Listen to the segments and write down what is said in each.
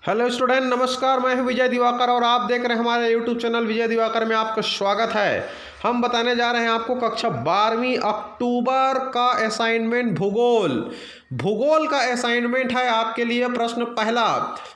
Hello student, नमस्कार। मैं हूं विजय दिवाकर और आप देख रहे हैं हमारे यूट्यूब चैनल विजय दिवाकर में आपका स्वागत है। हम बताने जा रहे हैं आपको कक्षा 12वीं अक्टूबर का असाइनमेंट भूगोल का असाइनमेंट है आपके लिए। प्रश्न पहला,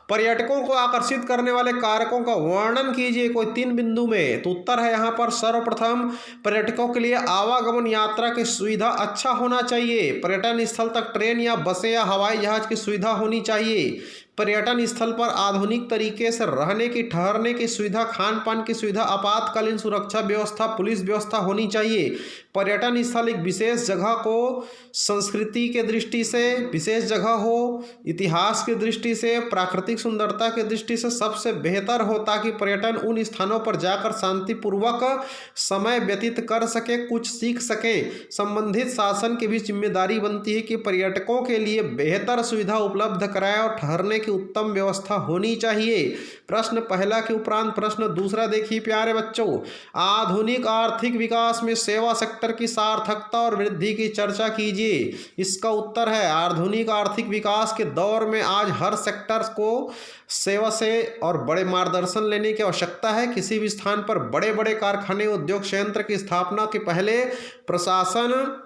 पर्यटकों को आकर्षित करने वाले कारकों का वर्णन कीजिए कोई 3 बिंदु में। तो उत्तर है यहाँ पर सर्वप्रथम, पर्यटकों के लिए आवागमन यात्रा की सुविधा अच्छा होना चाहिए। पर्यटन स्थल तक ट्रेन या बसें या हवाई जहाज की सुविधा होनी चाहिए। पर्यटन स्थल पर आधुनिक तरीके से रहने की, ठहरने की सुविधा, खान पान की सुविधा, आपातकालीन सुरक्षा व्यवस्था, पुलिस व्यवस्था होनी चाहिए। पर्यटन स्थल एक विशेष जगह को संस्कृति के दृष्टि से विशेष जगह हो, इतिहास की दृष्टि से, प्राकृतिक सुंदरता की दृष्टि से सबसे बेहतर हो, ताकि पर्यटन उन स्थानों पर जाकर शांतिपूर्वक समय व्यतीत कर सके, कुछ सीख सके। संबंधित शासन की भी जिम्मेदारी बनती है कि पर्यटकों के लिए बेहतर सुविधा उपलब्ध कराएं और ठहरने की उत्तम व्यवस्था होनी चाहिए। प्रश्न पहला के उपरांत प्रश्न दूसरा देखिए प्यारे बच्चों। आधुनिक आर्थिक विकास में सेवा सेक्टर की सार्थकता और वृद्धि की चर्चा कीजिए। इसका उत्तर है, आधुनिक आर्थिक विकास के दौर में आज हर सेक्टर को सेवा से और बड़े मार्गदर्शन लेने की आवश्यकता है। किसी भी स्थान पर बड़े बड़े कारखाने, उद्योग संयंत्र की स्थापना के पहले प्रशासन,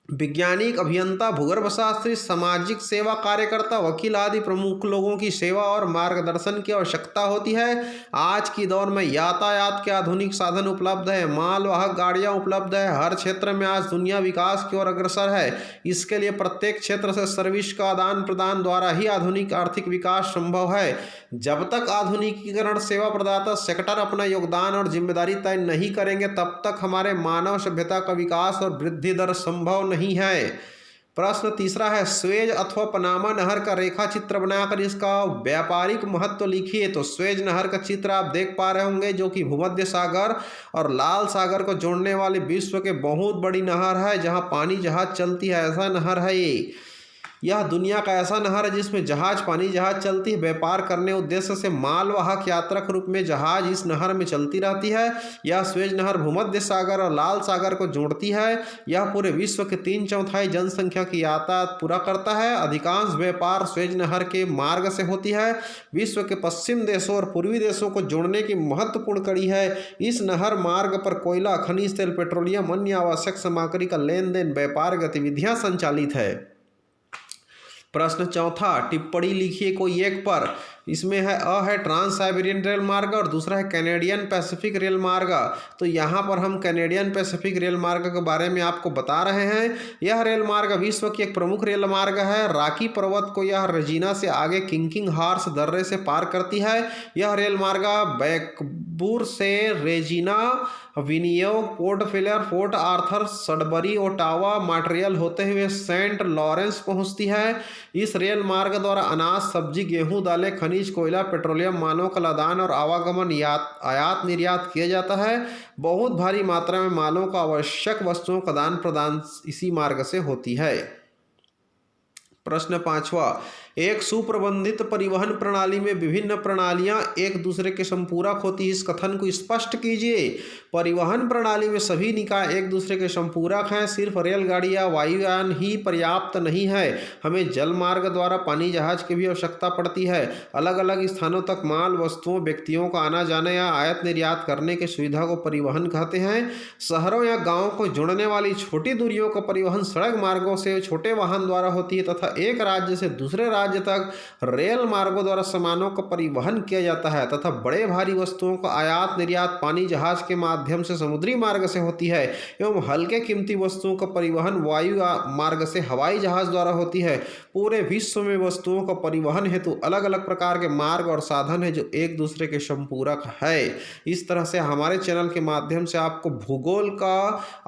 वैज्ञानिक, अभियंता, भूगर्भशास्त्री, सामाजिक सेवा कार्यकर्ता, वकील आदि प्रमुख लोगों की सेवा और मार्गदर्शन की आवश्यकता होती है। आज की दौर में यातायात के आधुनिक साधन उपलब्ध है, मालवाहक गाड़ियां उपलब्ध है। हर क्षेत्र में आज दुनिया विकास की ओर अग्रसर है। इसके लिए प्रत्येक क्षेत्र से सर्विस का आदान प्रदान द्वारा ही आधुनिक आर्थिक विकास संभव है। जब तक आधुनिकीकरण सेवा प्रदाता सेक्टर अपना योगदान और जिम्मेदारी तय नहीं करेंगे, तब तक हमारे मानव सभ्यता का विकास और वृद्धि दर संभव नहीं है। प्रश्न तीसरा है, स्वेज अथवा पनामा नहर का रेखा चित्र बनाकर इसका व्यापारिक महत्व लिखिए। तो स्वेज नहर का चित्र आप देख पा रहे होंगे, जो कि भूमध्य सागर और लाल सागर को जोड़ने वाली विश्व के बहुत बड़ी नहर है, जहां पानी जहाज चलती है, ऐसा नहर है ये। यह दुनिया का ऐसा नहर है जिसमें जहाज, पानी जहाज चलती है। व्यापार करने उद्देश्य से मालवाहक यात्रा के रूप में जहाज इस नहर में चलती रहती है। यह स्वेज नहर भूमध्य सागर और लाल सागर को जोड़ती है। यह पूरे विश्व के 3/4 जनसंख्या की यातायात पूरा करता है। अधिकांश व्यापार स्वेज नहर के मार्ग से होती है। विश्व के पश्चिम देशों और पूर्वी देशों को जोड़ने की महत्वपूर्ण कड़ी है। इस नहर मार्ग पर कोयला, खनिज तेल, पेट्रोलियम, अन्य आवश्यक सामग्री का लेन देन, व्यापार गतिविधियां संचालित है। प्रश्न चौथा, टिप्पणी लिखिए कोई एक पर। इसमें है, अ है ट्रांस साइबेरियन रेल मार्ग और दूसरा है कैनेडियन पैसिफिक रेल मार्ग। तो यहाँ पर हम कैनेडियन पैसिफिक रेल मार्ग के बारे में आपको बता रहे हैं। यह रेल मार्ग विश्व की एक प्रमुख रेल मार्ग है। रॉकी पर्वत को यह रेजिना से आगे किंकिंग हॉर्स दर्रे से पार करती है। यह रेल मार्ग बैकबूर से रेजिना, विनियोग, पोर्ट फिलियर, Fort Arthur, Sudbury, Ottawa, Montreal होते हुए सेंट लॉरेंस पहुंचती है। इस रेल मार्ग द्वारा अनाज, सब्जी, गेहूं, दालें, खनिज, कोयला, पेट्रोलियम, मानव का लदान और आवागमन, आयात निर्यात किया जाता है। बहुत भारी मात्रा में मालों का, आवश्यक वस्तुओं का आदान प्रदान इसी मार्ग से होती है। प्रश्न पांचवा, एक सुप्रबंधित परिवहन प्रणाली में विभिन्न प्रणालियां एक दूसरे के संपूरक होती है। इस कथन को स्पष्ट कीजिए। परिवहन प्रणाली में सभी निकाय एक दूसरे के संपूरक हैं। सिर्फ रेलगाड़ी या वायुयान ही पर्याप्त नहीं है, हमें जल मार्ग द्वारा पानी जहाज की भी आवश्यकता पड़ती है। अलग अलग स्थानों तक माल, वस्तुओं, व्यक्तियों का आना जाना या आयात निर्यात करने की सुविधा को परिवहन कहते हैं। शहरों या गाँवों को जोड़ने वाली छोटी दूरियों का परिवहन सड़क मार्गों से छोटे वाहन द्वारा होती है तथा एक राज्य से दूसरे राज्य तक रेल मार्गों द्वारा सामानों का परिवहन किया जाता है तथा बड़े भारी वस्तुओं का आयात निर्यात पानी जहाज के माध्यम से समुद्री मार्ग से होती है एवं हल्के कीमती वस्तुओं का परिवहन वायु मार्ग से हवाई जहाज द्वारा होती है। पूरे विश्व में वस्तुओं का परिवहन हेतु अलग अलग प्रकार के मार्ग और साधन है जो एक दूसरे के संपूरक है। इस तरह से हमारे चैनल के माध्यम से आपको भूगोल का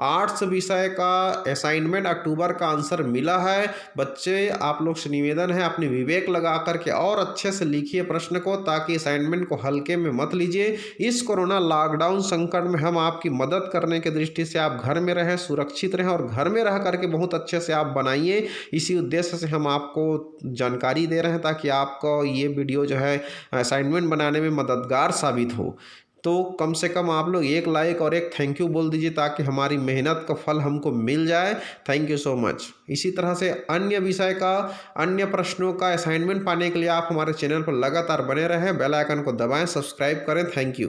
आर्ट्स विषय का असाइनमेंट अक्टूबर का आंसर मिला है। बच्चे, आप लोग से निवेदन है, अपनी विवेक लगा करके और अच्छे से लिखिए प्रश्न को, ताकि असाइनमेंट को हल्के में मत लीजिए। इस कोरोना लॉकडाउन संकट में हम आपकी मदद करने की दृष्टि से आप घर में रहें, सुरक्षित रहें और घर में रह करके बहुत अच्छे से आप बनाइए। इसी उद्देश्य से हम आपको जानकारी दे रहे हैं ताकि आपको ये वीडियो जो है असाइनमेंट बनाने में मददगार साबित हो। तो कम से कम आप लोग एक लाइक और एक थैंक यू बोल दीजिए ताकि हमारी मेहनत का फल हमको मिल जाए। Thank you so much. इसी तरह से अन्य विषय का, अन्य प्रश्नों का असाइनमेंट पाने के लिए आप हमारे चैनल पर लगातार बने रहें, बेल आइकन को दबाएं, सब्सक्राइब करें। Thank you.